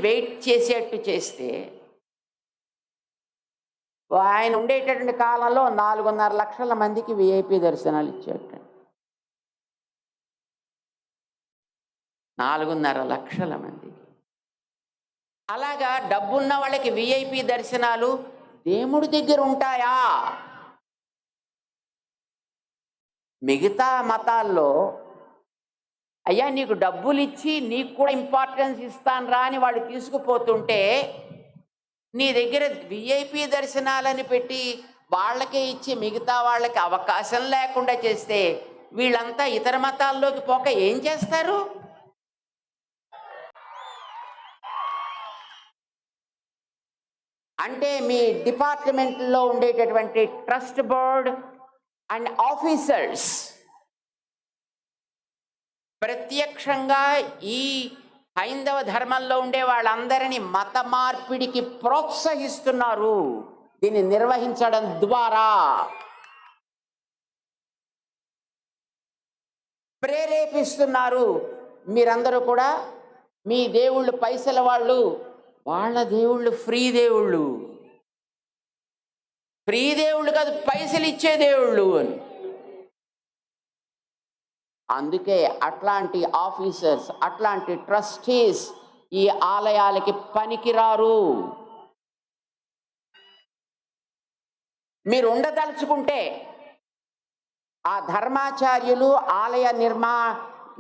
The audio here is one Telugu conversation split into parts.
వెయిట్ చేసేట్టు చేస్తే ఆయన ఉండేటటువంటి కాలంలో 4.5 లక్షల మందికి విఐపి దర్శనాలు ఇచ్చేట. 4.5 లక్షల మందికి. అలాగా డబ్బున్న వాళ్ళకి విఐపి దర్శనాలు దేవుడి దగ్గర ఉంటాయా? మిగతా మతాల్లో అయ్యా నీకు డబ్బులు ఇచ్చి నీకు కూడా ఇంపార్టెన్స్ ఇస్తాను రా అని వాళ్ళు తీసుకుపోతుంటే నీ దగ్గర విఐపి దర్శనాలని పెట్టి వాళ్ళకే ఇచ్చి మిగతా వాళ్ళకి అవకాశం లేకుండా చేస్తే వీళ్ళంతా ఇతర మతాల్లోకి పోక ఏం చేస్తారు? అంటే మీ డిపార్ట్మెంట్లో ఉండేటటువంటి ట్రస్ట్ బోర్డ్ అండ్ ఆఫీసర్స్ ప్రత్యక్షంగా ఈ హైందవ ధర్మంలో ఉండే వాళ్ళందరినీ మత మార్పిడికి ప్రోత్సహిస్తున్నారు. దీన్ని నిర్వహించడం ద్వారా ప్రేరేపిస్తున్నారు. మీరందరూ కూడా మీ దేవుళ్ళు పైసల వాళ్ళు, వాళ్ళ దేవుళ్ళు ఫ్రీ దేవుళ్ళు. ఫ్రీ దేవుళ్ళు కాదు, పైసలు ఇచ్చే దేవుళ్ళు అని. అందుకే అట్లాంటి ఆఫీసర్స్, అట్లాంటి ట్రస్టీస్ ఈ ఆలయాలకి పనికిరారు. మీరు ఉండదలుచుకుంటే ఆ ధర్మాచార్యులు, ఆలయ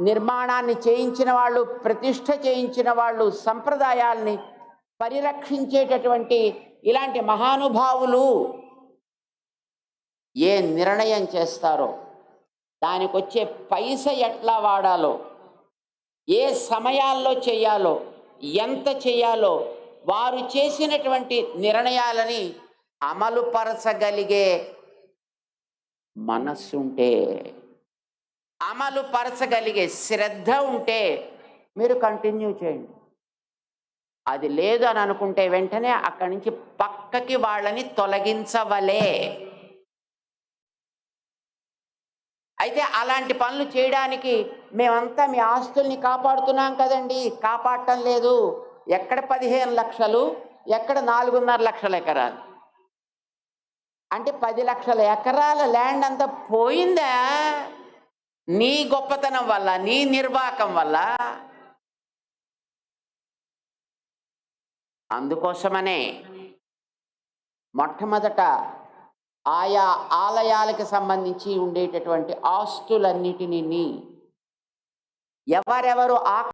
నిర్మాణాన్ని చేయించిన వాళ్ళు, ప్రతిష్ఠ చేయించిన వాళ్ళు, సంప్రదాయాల్ని పరిరక్షించేటటువంటి ఇలాంటి మహానుభావులు ఏ నిర్ణయం చేస్తారో, దానికి వచ్చే పైస ఎట్లా వాడాలో, ఏ సమయాల్లో చేయాలో, ఎంత చేయాలో, వారు చేసినటువంటి నిర్ణయాలని అమలుపరచగలిగే మనస్సుంటే, అమలుపరచగలిగే శ్రద్ధ ఉంటే మీరు కంటిన్యూ చేయండి. అది లేదు అని అనుకుంటే వెంటనే అక్కడి నుంచి పక్కకి వాళ్ళని తొలగించవలే. అయితే అలాంటి పనులు చేయడానికి మేమంతా మీ ఆస్తుల్ని కాపాడుతున్నాం కదండి. కాపాడటం లేదు. ఎక్కడ 15 లక్షలు, ఎక్కడ 4.5 లక్షల ఎకరాలు. అంటే 10 లక్షల ఎకరాల ల్యాండ్ అంతా పోయిందా నీ గొప్పతనం వల్ల, నీ నిర్వాకం వల్ల. అందుకోసమనే మొట్టమొదట ఆయా ఆలయాలకు సంబంధించి ఉండేటటువంటి ఆస్తులన్నిటినీ ఎవరెవరు